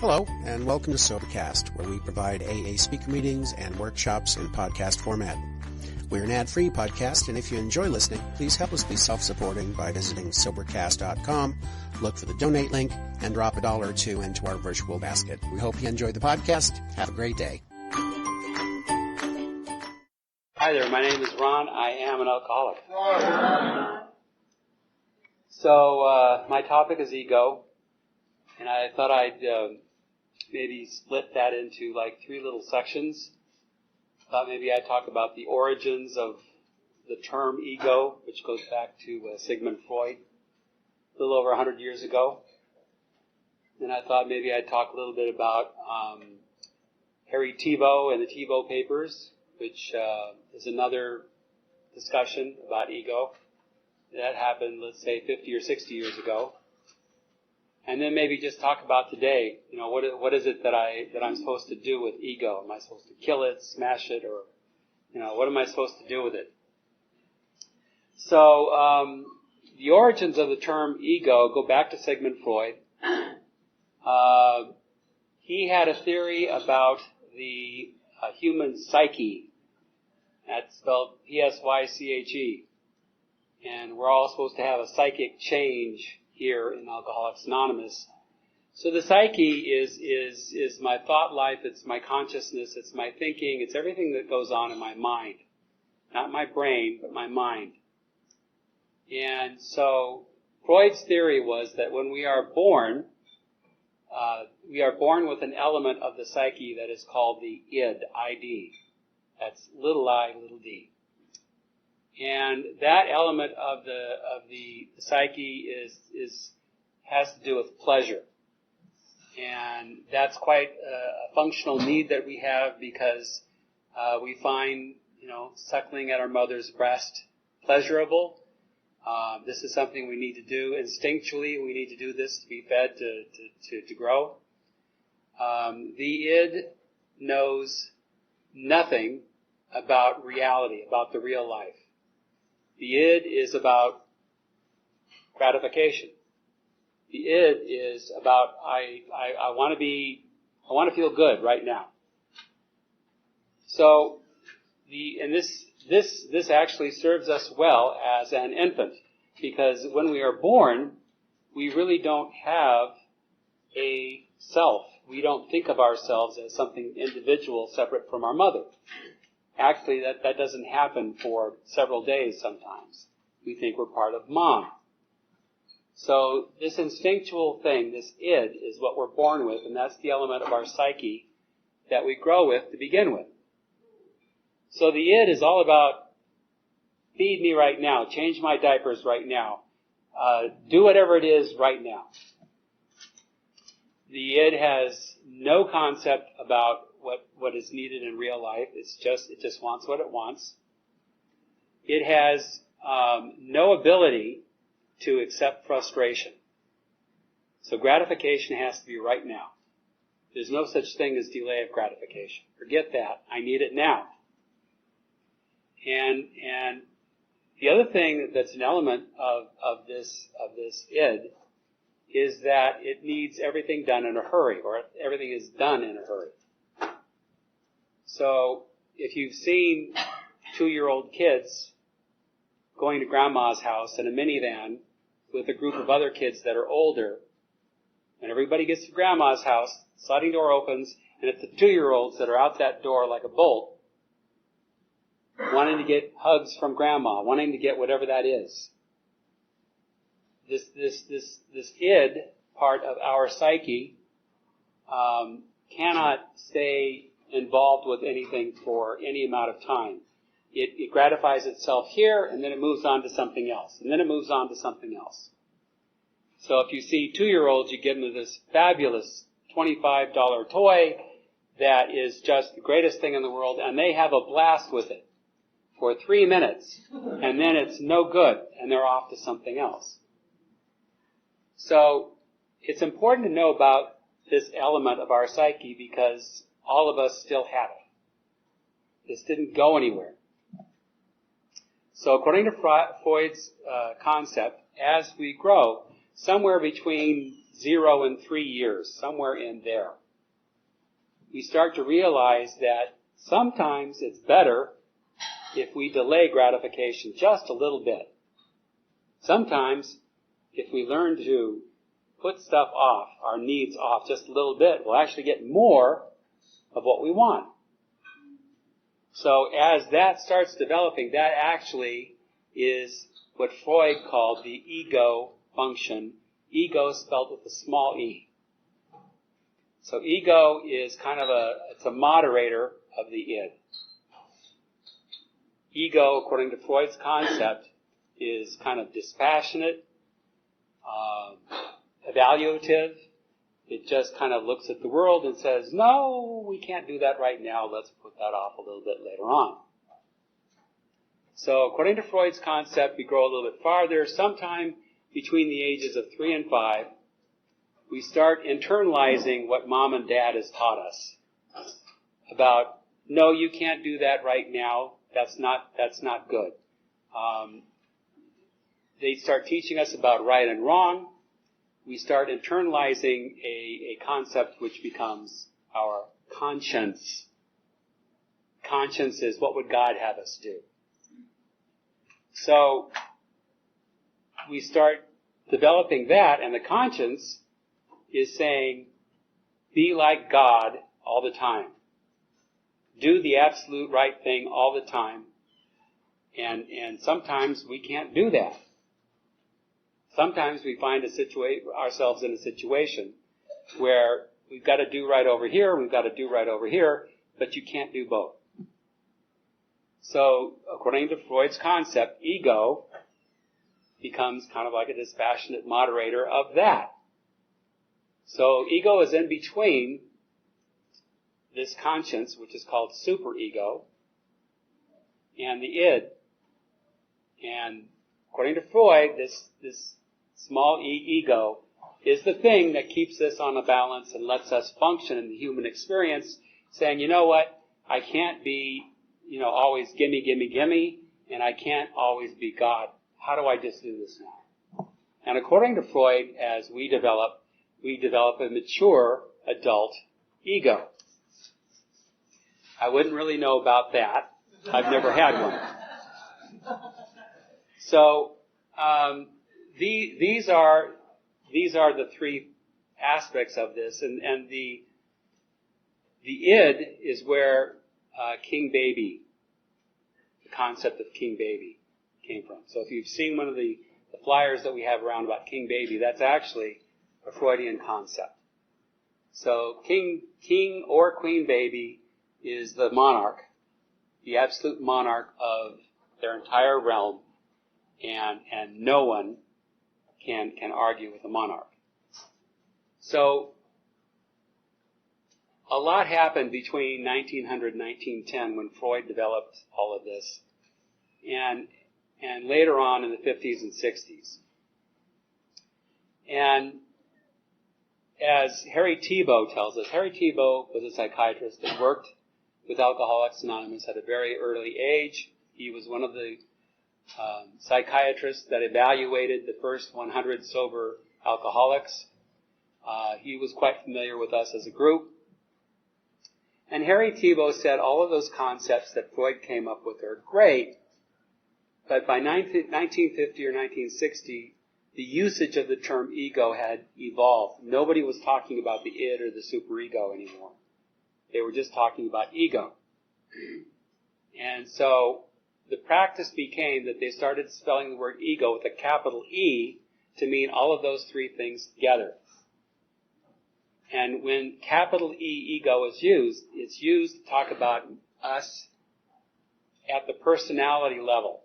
Hello, and welcome to Sobercast, where we provide AA speaker meetings and workshops in podcast format. We're an ad-free podcast, and if you enjoy listening, please help us be self-supporting by visiting Sobercast.com, look for the donate link, and drop $1 or $2 into our virtual basket. We hope you enjoy the podcast. Have a great day. Hi there, my name is Ron. I am an alcoholic. So my topic is ego, and I thought I'd maybe split that into like 3 little sections. Thought maybe I'd talk about the origins of the term ego, which goes back to Sigmund Freud a little over 100 years ago. And I thought maybe I'd talk a little bit about Harry Tiebout and the Tiebout Papers, which is another discussion about ego. That happened, let's say, 50 or 60 years ago. And then maybe just talk about today. You know, what is it that I'm supposed to do with ego? Am I supposed to kill it, smash it, or what am I supposed to do with it? So the origins of the term ego go back to Sigmund Freud. He had a theory about the human psyche. That's spelled Psyche. And we're all supposed to have a psychic change here in Alcoholics Anonymous. So the psyche is my thought life, it's my consciousness, it's my thinking, it's everything that goes on in my mind. Not my brain, but my mind. And so Freud's theory was that when we are born with an element of the psyche that is called the id, I-D. That's little I, little d. And that element of the psyche has to do with pleasure. And that's quite a functional need that we have because we find, suckling at our mother's breast pleasurable. This is something we need to do instinctually. We need to do this to be fed, to grow. The id knows nothing about reality, about the real life. The id is about gratification. The id is about I want to feel good right now. So this actually serves us well as an infant, because when we are born, we really don't have a self. We don't think of ourselves as something individual separate from our mother. Actually, that doesn't happen for several days sometimes. We think we're part of mom. So this instinctual thing, this id, is what we're born with, and that's the element of our psyche that we grow with to begin with. So the id is all about feed me right now, change my diapers right now, do whatever it is right now. The id has no concept about what is needed in real life. It just wants what it wants. It has no ability to accept frustration. So gratification has to be right now. There's no such thing as delay of gratification. Forget that. I need it now. And the other thing that's an element of this id is that it needs everything done in a hurry, or everything is done in a hurry. So if you've seen 2-year-old kids going to grandma's house in a minivan with a group of other kids that are older, and everybody gets to grandma's house, sliding door opens, and it's the 2-year-olds that are out that door like a bolt, wanting to get hugs from grandma, wanting to get whatever that is. This id part of our psyche cannot stay involved with anything for any amount of time. It gratifies itself here, and then it moves on to something else, and then it moves on to something else. So if you see 2-year-olds, you give them this fabulous $25 toy that is just the greatest thing in the world, and they have a blast with it for 3 minutes, and then it's no good, and they're off to something else. So it's important to know about this element of our psyche because all of us still have it. This didn't go anywhere. So according to Freud's concept, as we grow, somewhere between 0 and 3 years, somewhere in there, we start to realize that sometimes it's better if we delay gratification just a little bit. Sometimes, if we learn to put stuff off, our needs off just a little bit, we'll actually get more of what we want. So as that starts developing, that actually is what Freud called the ego function. Ego spelled with a small e. So ego is kind of it's a moderator of the id. Ego, according to Freud's concept, is kind of dispassionate, evaluative. It just kind of looks at the world and says, no, we can't do that right now. Let's put that off a little bit later on. So according to Freud's concept, we grow a little bit farther. Sometime between the ages of 3 and 5, we start internalizing what mom and dad has taught us about, no, you can't do that right now. That's not good. They start teaching us about right and wrong. We start internalizing a concept which becomes our conscience. Conscience is, what would God have us do? So we start developing that, and the conscience is saying, be like God all the time. Do the absolute right thing all the time. And sometimes we can't do that. Sometimes we find ourselves in a situation where we've got to do right over here, we've got to do right over here, but you can't do both. So, according to Freud's concept, ego becomes kind of like a dispassionate moderator of that. So, ego is in between this conscience, which is called superego, and the id. And according to Freud, this small ego is the thing that keeps us on a balance and lets us function in the human experience, saying, you know what, I can't be, always gimme, and I can't always be God. How do I just do this now? And according to Freud, as we develop a mature adult ego. I wouldn't really know about that. I've never had one. So, these are the three aspects of this, and the id is where King Baby, the concept of King Baby, came from. So if you've seen one of the flyers that we have around about King Baby, that's actually a Freudian concept. So King or Queen Baby is the monarch, the absolute monarch of their entire realm, and no one can argue with a monarch. So a lot happened between 1900 and 1910 when Freud developed all of this, and later on in the 50s and 60s. And as Harry Tiebout tells us, Harry Tiebout was a psychiatrist that worked with Alcoholics Anonymous at a very early age. He was one of the psychiatrists that evaluated the first 100 sober alcoholics. He was quite familiar with us as a group. And Harry Tiebout said all of those concepts that Freud came up with are great, but by 1950 or 1960, the usage of the term ego had evolved. Nobody was talking about the id or the superego anymore. They were just talking about ego. And so the practice became that they started spelling the word ego with a capital E to mean all of those three things together. And when capital E, ego, is used, it's used to talk about us at the personality level,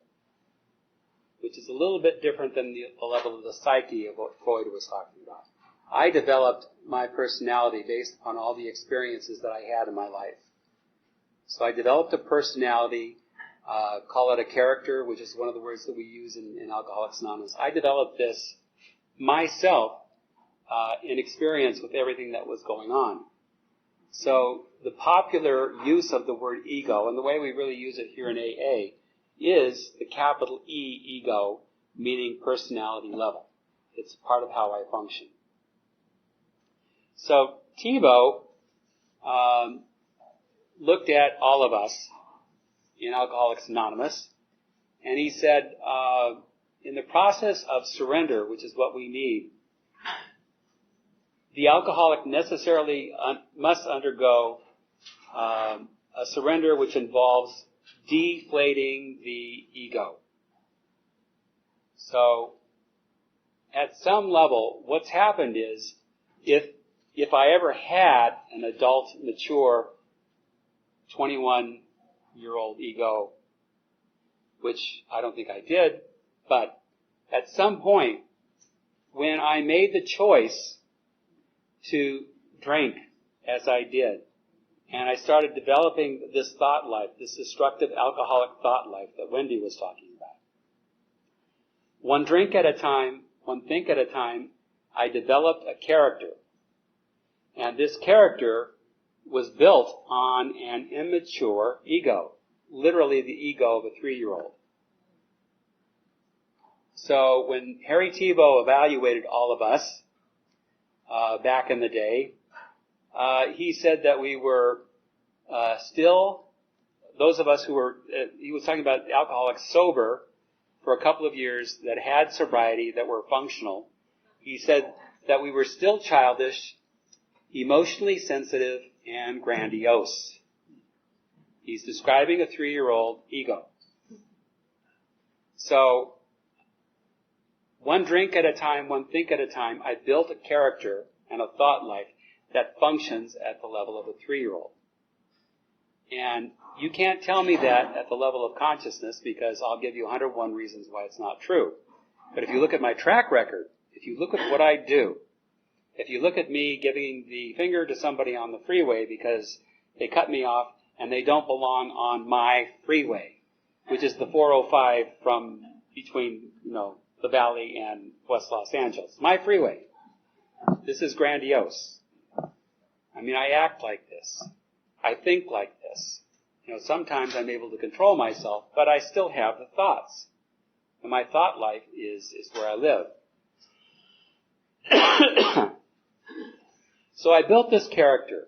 which is a little bit different than the level of the psyche of what Freud was talking about. I developed my personality based upon all the experiences that I had in my life. So I developed a personality, call it a character, which is one of the words that we use in Alcoholics Anonymous. I developed this myself in experience with everything that was going on. So the popular use of the word ego, and the way we really use it here in AA, is the capital E, ego, meaning personality level. It's part of how I function. So Thibault looked at all of us in Alcoholics Anonymous, and he said, in the process of surrender, which is what we need, the alcoholic necessarily must undergo a surrender which involves deflating the ego. So, at some level, what's happened is, if I ever had an adult, mature, 21-year-old ego, which I don't think I did, but at some point, when I made the choice to drink as I did, and I started developing this thought life, this destructive alcoholic thought life that Wendy was talking about. One drink at a time, one think at a time, I developed a character. And this character was built on an immature ego, literally the ego of a 3-year-old. So when Harry Thibault evaluated all of us back in the day, he said that we were still, those of us who were, he was talking about alcoholics sober for a couple of years that had sobriety, that were functional. He said that we were still childish, emotionally sensitive, and grandiose. He's describing a 3-year-old ego. So, one drink at a time, one think at a time, I built a character and a thought life that functions at the level of a 3-year-old. And you can't tell me that at the level of consciousness, because I'll give you 101 reasons why it's not true. But if you look at my track record, if you look at what I do, if you look at me giving the finger to somebody on the freeway because they cut me off and they don't belong on my freeway, which is the 405 from between, the Valley and West Los Angeles. My freeway. This is grandiose. I mean, I act like this. I think like this. Sometimes I'm able to control myself, but I still have the thoughts. And my thought life is where I live. So I built this character,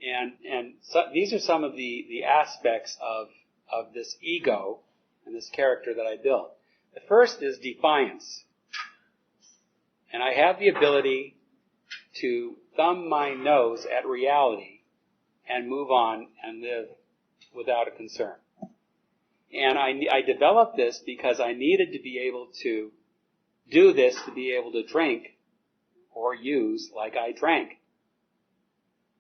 and so these are some of the aspects of this ego and this character that I built. The first is defiance. And I have the ability to thumb my nose at reality and move on and live without a concern. And I developed this because I needed to be able to do this to be able to drink or use like I drank.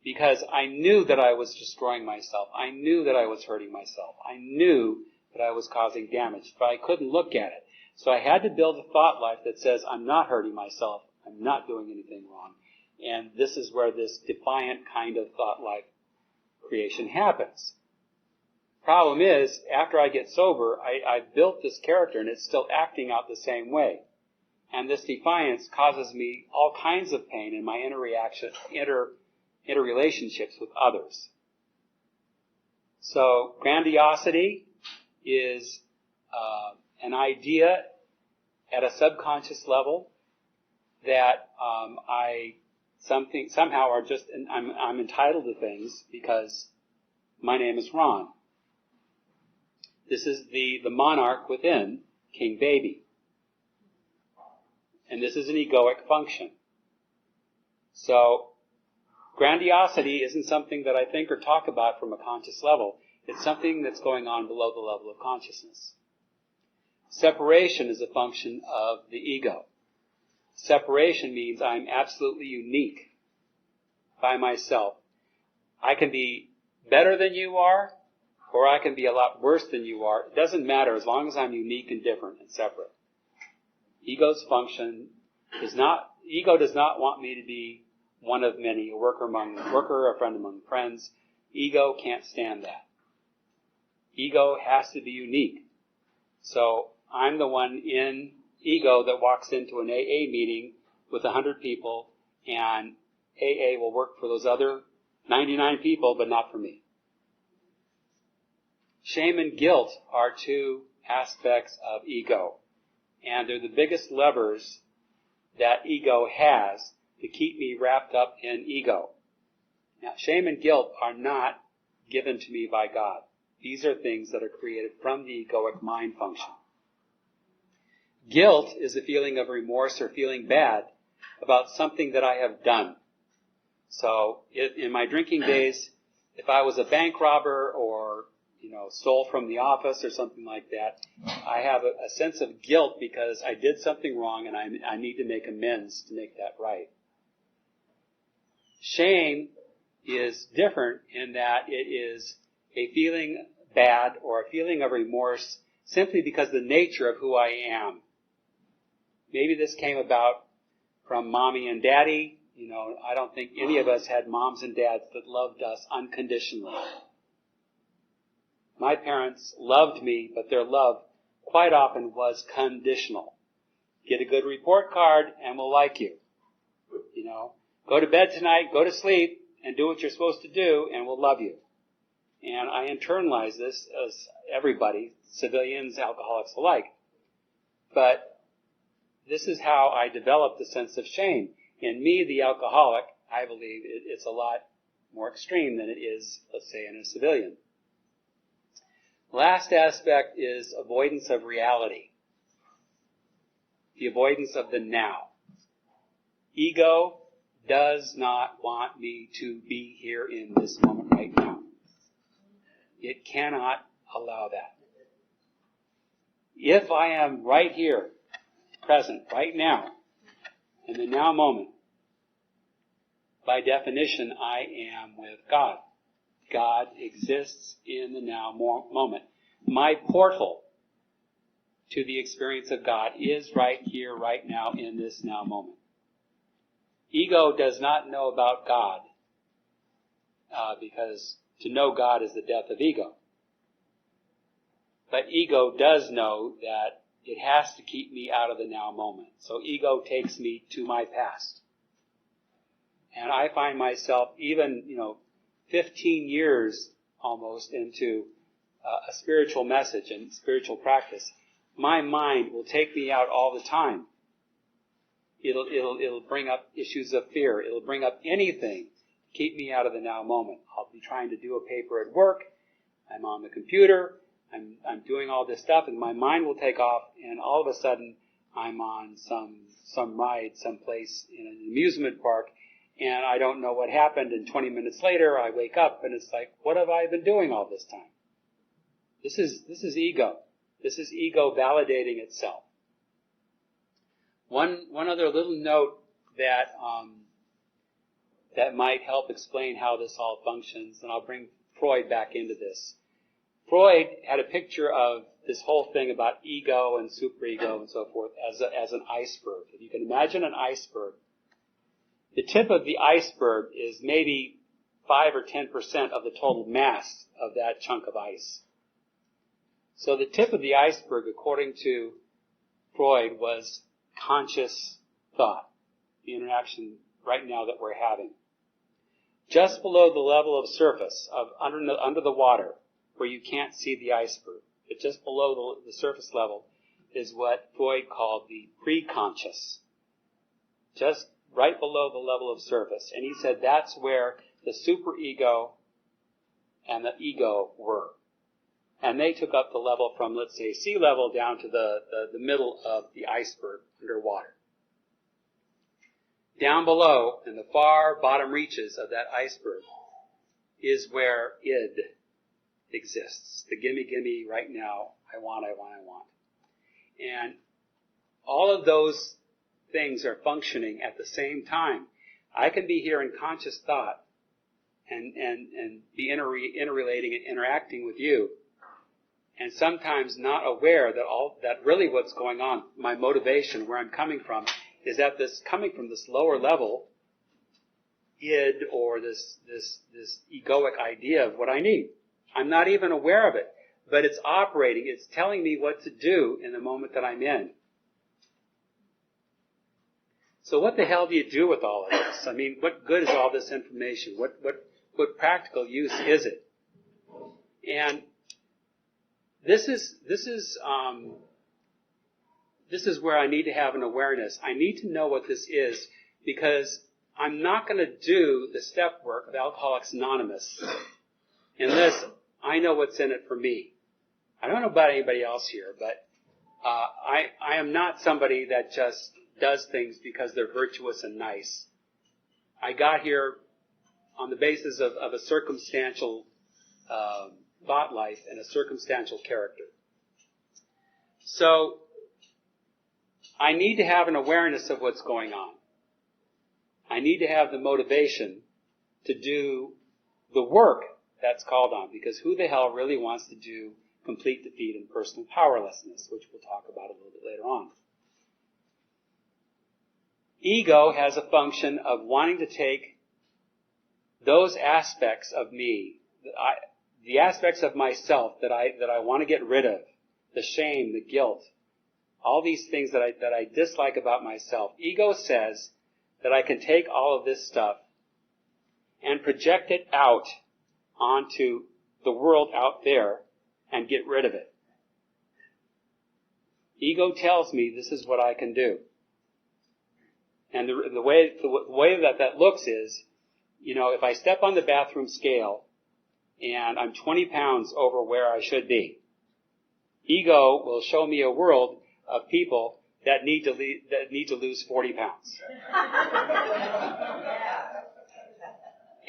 Because I knew that I was destroying myself. I knew that I was hurting myself. I knew that I was causing damage, but I couldn't look at it. So I had to build a thought life that says, I'm not hurting myself. I'm not doing anything wrong. And this is where this defiant kind of thought life creation happens. Problem is, after I get sober, I built this character and it's still acting out the same way. And this defiance causes me all kinds of pain in my interrelationships with others. So, grandiosity is an idea at a subconscious level that somehow are just, I'm entitled to things because my name is Ron. This is the monarch within, King Baby. And this is an egoic function. So, grandiosity isn't something that I think or talk about from a conscious level. It's something that's going on below the level of consciousness. Separation is a function of the ego. Separation means I'm absolutely unique by myself. I can be better than you are, or I can be a lot worse than you are. It doesn't matter as long as I'm unique and different and separate. Ego's function ego does not want me to be one of many, a worker, a friend among friends. Ego can't stand that. Ego has to be unique. So I'm the one in ego that walks into an AA meeting with 100 people, and AA will work for those other 99 people, but not for me. Shame and guilt are two aspects of ego, and they're the biggest levers that ego has to keep me wrapped up in ego. Now, shame and guilt are not given to me by God. These are things that are created from the egoic mind function. Guilt is a feeling of remorse or feeling bad about something that I have done. So, in my drinking days, if I was a bank robber or, stole from the office or something like that, I have a sense of guilt because I did something wrong and I need to make amends to make that right. Shame is different in that it is a feeling bad or a feeling of remorse simply because of the nature of who I am. Maybe this came about from mommy and daddy. I don't think any of us had moms and dads that loved us unconditionally. My parents loved me, but their love quite often was conditional. Get a good report card and we'll like you. Go to bed tonight, go to sleep, and do what you're supposed to do, and we'll love you. And I internalize this as everybody, civilians, alcoholics alike. But this is how I developed the sense of shame. In me, the alcoholic, I believe it's a lot more extreme than it is, let's say, in a civilian. Last aspect is avoidance of reality. The avoidance of the now. Ego does not want me to be here in this moment right now. It cannot allow that. If I am right here, present, right now, in the now moment, by definition, I am with God. God exists in the now moment. My portal to the experience of God is right here, right now, in this now moment. Ego does not know about God, because to know God is the death of ego. But ego does know that it has to keep me out of the now moment. So ego takes me to my past. And I find myself even, 15 years almost into a spiritual message and spiritual practice. My mind will take me out all the time. It'll bring up issues of fear. It'll bring up anything to keep me out of the now moment. I'll be trying to do a paper at work. I'm on the computer. I'm doing all this stuff, and my mind will take off, and all of a sudden I'm on some ride someplace in an amusement park, and I don't know what happened, and 20 minutes later I wake up and it's like, what have I been doing all this time? This is ego. This is ego validating itself. One other little note that might help explain how this all functions, and I'll bring Freud back into this. Freud had a picture of this whole thing about ego and superego and so forth as an iceberg. If you can imagine an iceberg, the tip of the iceberg is maybe 5 or 10% of the total mass of that chunk of ice. So the tip of the iceberg, according to Freud, was conscious thought, the interaction right now that we're having. Just below the level of surface, of under the water, where you can't see the iceberg, but just below the surface level is what Freud called the pre-conscious. Just right below the level of surface. And he said that's where the superego and the ego were. And they took up the level from, let's say, sea level down to the middle of the iceberg underwater. Down below, in the far bottom reaches of that iceberg, is where id exists. The gimme, right now, I want. And all of those things are functioning at the same time. I can be here in conscious thought and be interrelating and interacting with you, and sometimes not aware that really what's going on, my motivation, where I'm coming from, is that this coming from this lower level id, or this egoic idea of what I need. I'm not even aware of it, but it's operating. It's telling me what to do in the moment that I'm in. So what the hell do you do with all of this? I mean, what good is all this information? What practical use is it? And this is this is where I need to have an awareness. I need to know what this is, because I'm not going to do the step work of Alcoholics Anonymous unless I know what's in it for me. I don't know about anybody else here, but I am not somebody that just does things because they're virtuous and nice. I got here on the basis of a circumstantial thought life and a circumstantial character. So I need to have an awareness of what's going on. I need to have the motivation to do the work that's called on, because who the hell really wants to do complete defeat and personal powerlessness, which we'll talk about a little bit later on. Ego has a function of wanting to take those aspects of me, the aspects of myself that I want to get rid of, the shame, the guilt, all these things that I dislike about myself. Ego says that I can take all of this stuff and project it out onto the world out there and get rid of it. Ego tells me this is what I can do. And the way that looks is, if I step on the bathroom scale and I'm 20 pounds over where I should be, ego will show me a world of people that need to lose 40 pounds.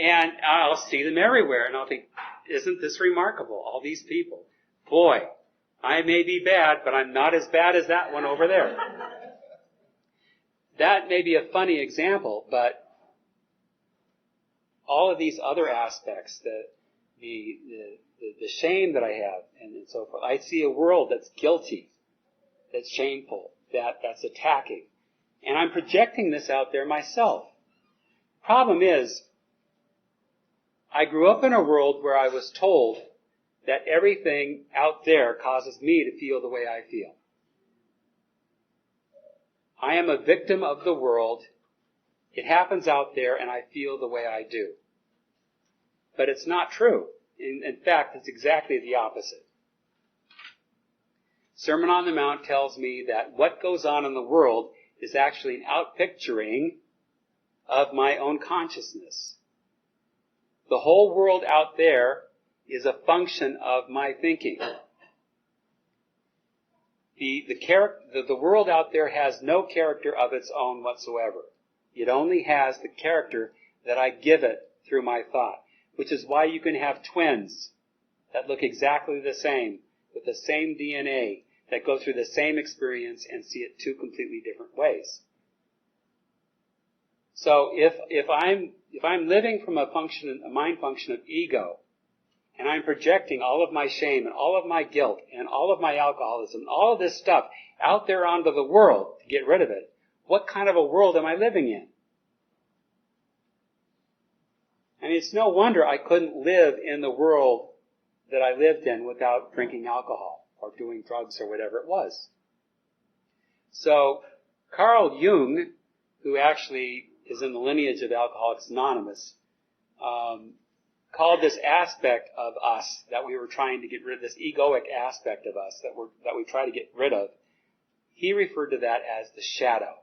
And I'll see them everywhere, and I'll think, isn't this remarkable? All these people. Boy, I may be bad, but I'm not as bad as that one over there. That may be a funny example, but all of these other aspects, the shame that I have, and so forth, I see a world that's guilty, that's shameful, that's attacking. And I'm projecting this out there myself. Problem is, I grew up in a world where I was told that everything out there causes me to feel the way I feel. I am a victim of the world. It happens out there and I feel the way I do. But it's not true. In fact, it's exactly the opposite. Sermon on the Mount tells me that what goes on in the world is actually an outpicturing of my own consciousness. The whole world out there is a function of my thinking. The world out there has no character of its own whatsoever. It only has the character that I give it through my thought, which is why you can have twins that look exactly the same, with the same DNA, that go through the same experience and see it two completely different ways. So if I'm living from a mind function of ego, and I'm projecting all of my shame and all of my guilt and all of my alcoholism, all of this stuff out there onto the world to get rid of it, what kind of a world am I living in? I mean, it's no wonder I couldn't live in the world that I lived in without drinking alcohol or doing drugs or whatever it was. So Carl Jung, who actually is in the lineage of Alcoholics Anonymous, called this aspect of us that we were trying to get rid of, this egoic aspect of us that we try to get rid of, he referred to that as the shadow.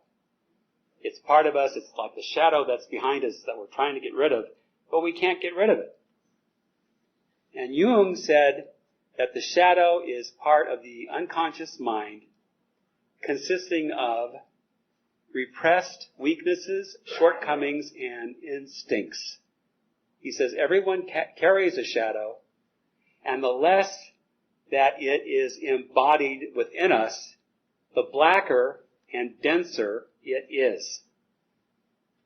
It's part of us, it's like the shadow that's behind us that we're trying to get rid of, but we can't get rid of it. And Jung said that the shadow is part of the unconscious mind, consisting of repressed weaknesses, shortcomings, and instincts. He says everyone carries a shadow, and the less that it is embodied within us, the blacker and denser it is.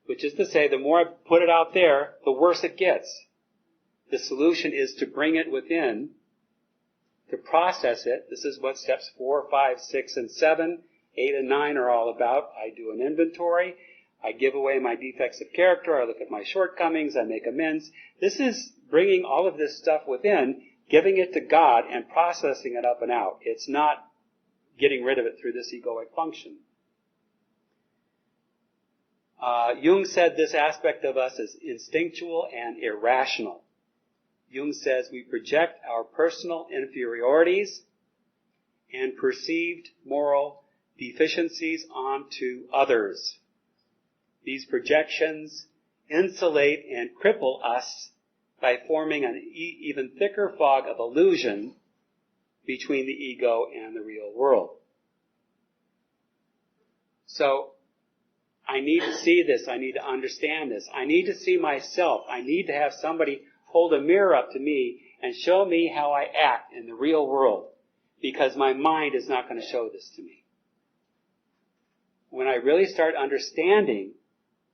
Which is to say, the more I put it out there, the worse it gets. The solution is to bring it within, to process it. This is what steps 4, 5, 6, and 7, 8, and 9 are all about. I do an inventory. I give away my defects of character. I look at my shortcomings. I make amends. This is bringing all of this stuff within, giving it to God, and processing it up and out. It's not getting rid of it through this egoic function. Jung said this aspect of us is instinctual and irrational. Jung says we project our personal inferiorities and perceived moral deficiencies onto others. These projections insulate and cripple us by forming an even thicker fog of illusion between the ego and the real world. So, I need to see this. I need to understand this. I need to see myself. I need to have somebody hold a mirror up to me and show me how I act in the real world, because my mind is not going to show this to me. When I really start understanding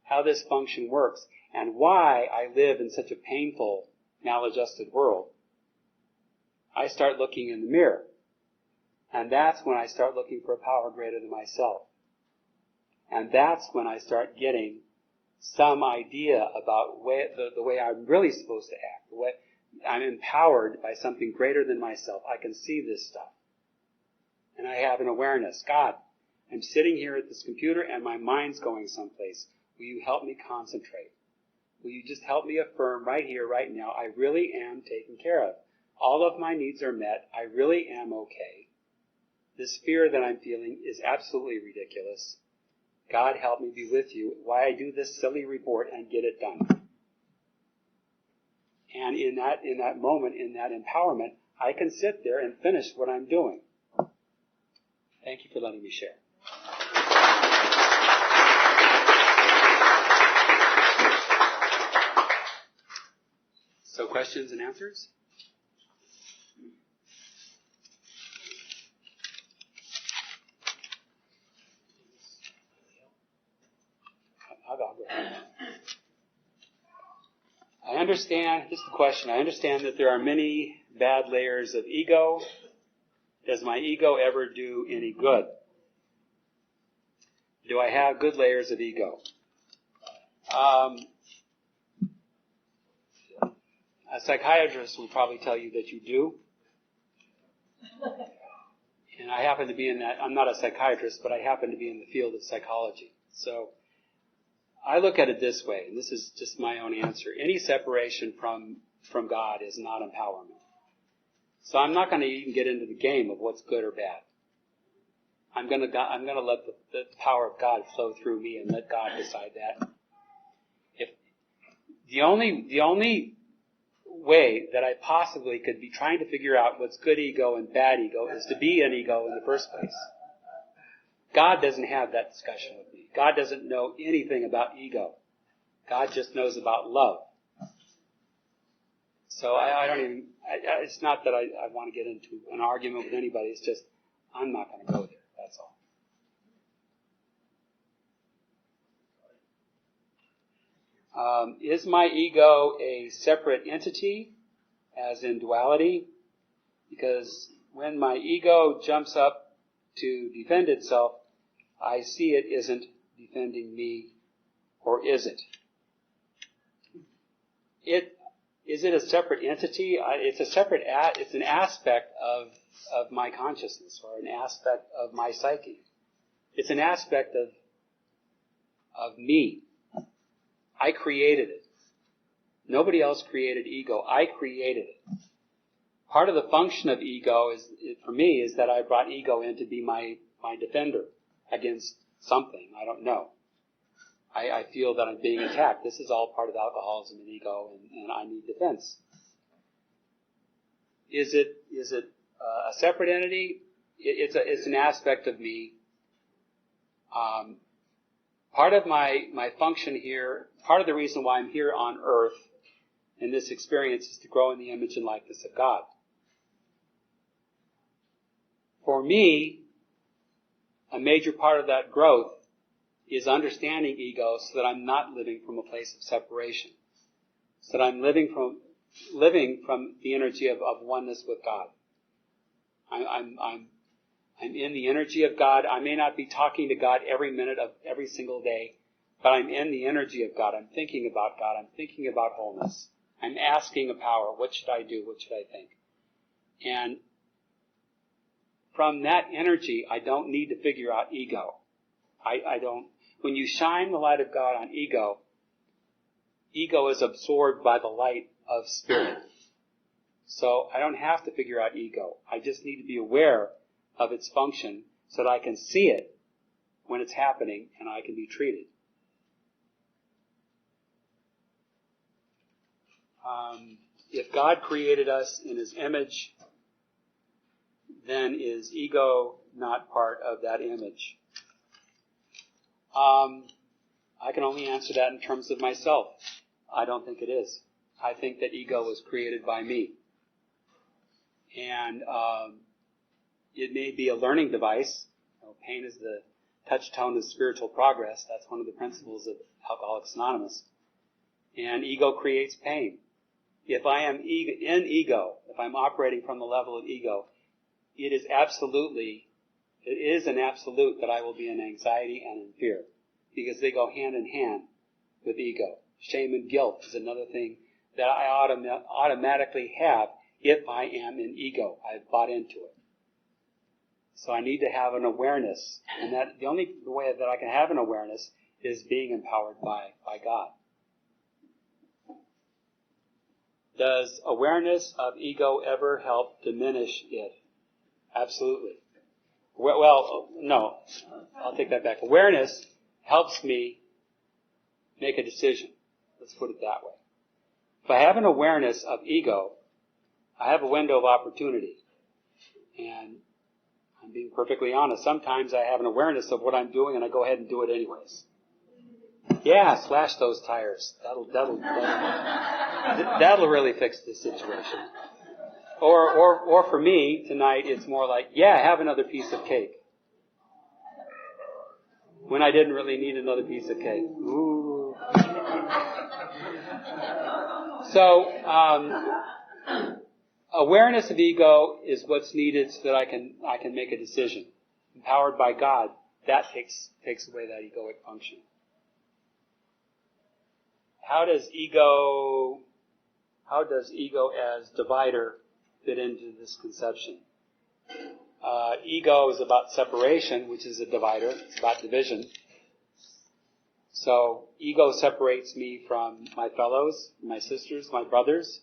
how this function works and why I live in such a painful, maladjusted world, I start looking in the mirror. And that's when I start looking for a power greater than myself. And that's when I start getting some idea about the way I'm really supposed to act. The way I'm empowered by something greater than myself. I can see this stuff. And I have an awareness. God, I'm sitting here at this computer and my mind's going someplace. Will you help me concentrate? Will you just help me affirm right here, right now, I really am taken care of. All of my needs are met. I really am okay. This fear that I'm feeling is absolutely ridiculous. God, help me be with you. Why I do this silly report and get it done. And in that moment, in that empowerment, I can sit there and finish what I'm doing. Thank you for letting me share. So, questions and answers? I'll go ahead. I understand, this is the question, I understand that there are many bad layers of ego. Does my ego ever do any good? Do I have good layers of ego? A psychiatrist will probably tell you that you do. And I happen to be in that, I'm not a psychiatrist, but I happen to be in the field of psychology. So I look at it this way, and this is just my own answer. Any separation from God is not empowerment. So I'm not going to even get into the game of what's good or bad. I'm going to let the power of God flow through me and let God decide that. If the only way that I possibly could be trying to figure out what's good ego and bad ego is to be an ego in the first place. God doesn't have that discussion with me. God doesn't know anything about ego. God just knows about love. So I don't even, it's not that I want to get into an argument with anybody. It's just, I'm not going to go there. That's all. Is my ego a separate entity, as in duality? Because when my ego jumps up to defend itself, I see it isn't defending me, or is it? Is it a separate entity? It's a separate. It's an aspect of my consciousness, or an aspect of my psyche. It's an aspect of me. I created it. Nobody else created ego. I created it. Part of the function of ego for me, is that I brought ego in to be my defender against something. I don't know. I feel that I'm being attacked. This is all part of alcoholism and ego, and I need defense. Is it a separate entity? It's an aspect of me. Part of my function here, part of the reason why I'm here on earth in this experience, is to grow in the image and likeness of God. For me, a major part of that growth is understanding ego, so that I'm not living from a place of separation. So that I'm living from the energy of oneness with God. I'm in the energy of God. I may not be talking to God every minute of every single day, but I'm in the energy of God. I'm thinking about God. I'm thinking about wholeness. I'm asking a power, what should I do? What should I think? And from that energy, I don't need to figure out ego. I don't. When you shine the light of God on ego, ego is absorbed by the light of spirit. So I don't have to figure out ego. I just need to be aware of its function so that I can see it when it's happening, and I can be treated. If God created us in His image, then is ego not part of that image? I can only answer that in terms of myself. I don't think it is. I think that ego was created by me. And it may be a learning device. Pain is the touchstone of spiritual progress. That's one of the principles of Alcoholics Anonymous. And ego creates pain. If I am in ego, if I'm operating from the level of ego, it is an absolute that I will be in anxiety and in fear, because they go hand in hand with ego. Shame and guilt is another thing that I automatically have if I am in ego. I've bought into it. So I need to have an awareness, and that the only way that I can have an awareness is being empowered by God. Does awareness of ego ever help diminish it? Absolutely. Well, no, I'll take that back. Awareness helps me make a decision. Let's put it that way. If I have an awareness of ego, I have a window of opportunity. And I'm being perfectly honest. Sometimes I have an awareness of what I'm doing and I go ahead and do it anyways. Yeah, slash those tires. That'll really fix the situation. Or for me tonight, it's more like, yeah, have another piece of cake. When I didn't really need another piece of cake. Ooh. So, awareness of ego is what's needed so that I can make a decision. Empowered by God, that takes away that egoic function. How does ego as divider fit into this conception? Ego is about separation, which is a divider. It's about division. So ego separates me from my fellows, my sisters, my brothers.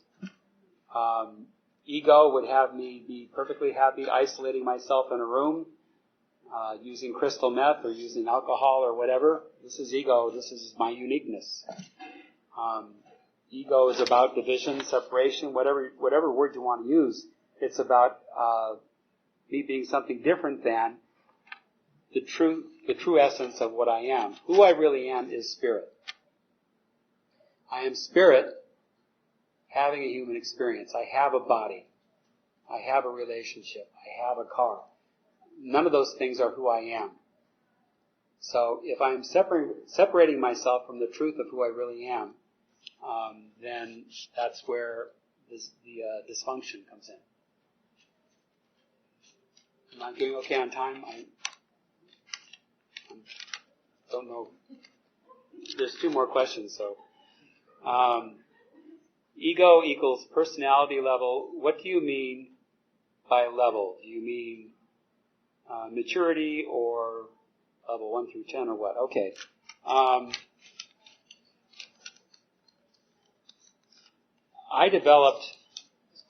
Ego would have me be perfectly happy isolating myself in a room, using crystal meth or using alcohol or whatever. This is ego. This is my uniqueness. Ego is about division, separation, whatever word you want to use. It's about me being something different than the true essence of what I am. Who I really am is spirit. I am spirit having a human experience. I have a body. I have a relationship. I have a car. None of those things are who I am. So if I'm separating myself from the truth of who I really am, then that's where the dysfunction comes in. Am I doing okay on time? I don't know. There's 2 more questions. So, ego equals personality level. What do you mean by level? Do you mean maturity or level 1 through 10 or what? Okay.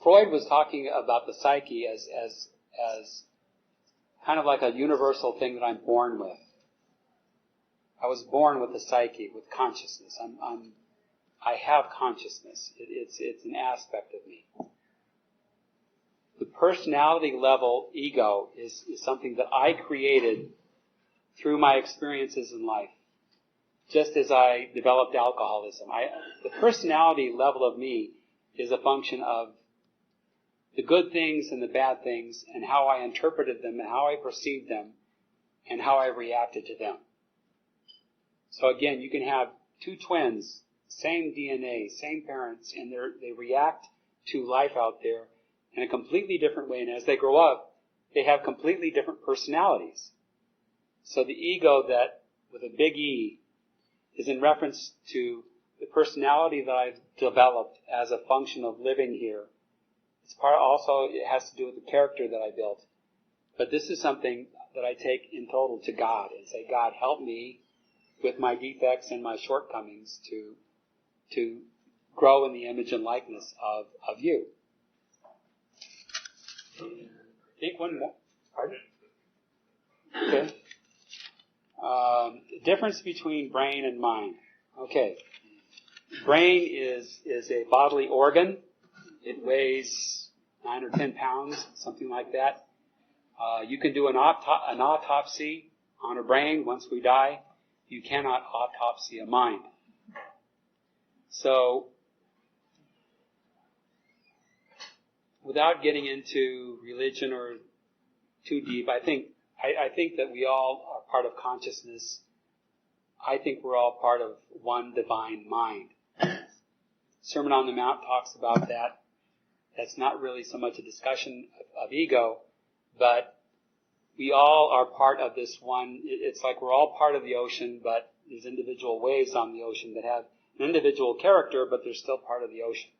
Freud was talking about the psyche as kind of like a universal thing that I'm born with. I was born with the psyche, with consciousness. I have consciousness. It's an aspect of me. The personality level ego is something that I created through my experiences in life. Just as I developed alcoholism. The personality level of me is a function of the good things and the bad things and how I interpreted them and how I perceived them and how I reacted to them. So again, you can have 2 twins, same DNA, same parents, and they react to life out there in a completely different way. And as they grow up, they have completely different personalities. So the ego that, with a big E, is in reference to the personality that I've developed as a function of living here. It has to do with the character that I built. But this is something that I take in total to God and say, God, help me with my defects and my shortcomings to grow in the image and likeness of you. I think one more. Pardon? Okay. Difference between brain and mind. Okay. Brain is a bodily organ. It weighs 9 or 10 pounds, something like that. You can do an autopsy on a brain once we die. You cannot autopsy a mind. So, without getting into religion or too deep, I think that we all are part of consciousness. I think we're all part of one divine mind. Sermon on the Mount talks about that. That's not really so much a discussion of ego, but we all are part of this one. It's like we're all part of the ocean, but there's individual waves on the ocean that have an individual character, but they're still part of the ocean.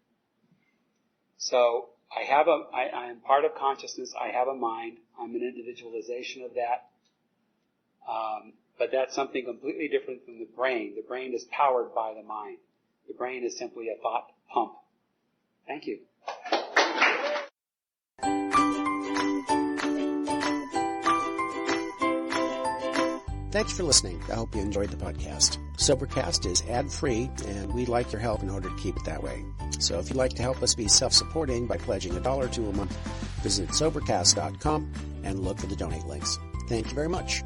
So I am part of consciousness. I have a mind. I'm an individualization of that. But that's something completely different from the brain. The brain is powered by the mind. The brain is simply a thought pump. Thank you. Thanks for listening. I hope you enjoyed the podcast. Sobercast is ad-free, and we'd like your help in order to keep it that way. So if you'd like to help us be self-supporting by pledging $1 or $2 a month, visit Sobercast.com and look for the donate links. Thank you very much.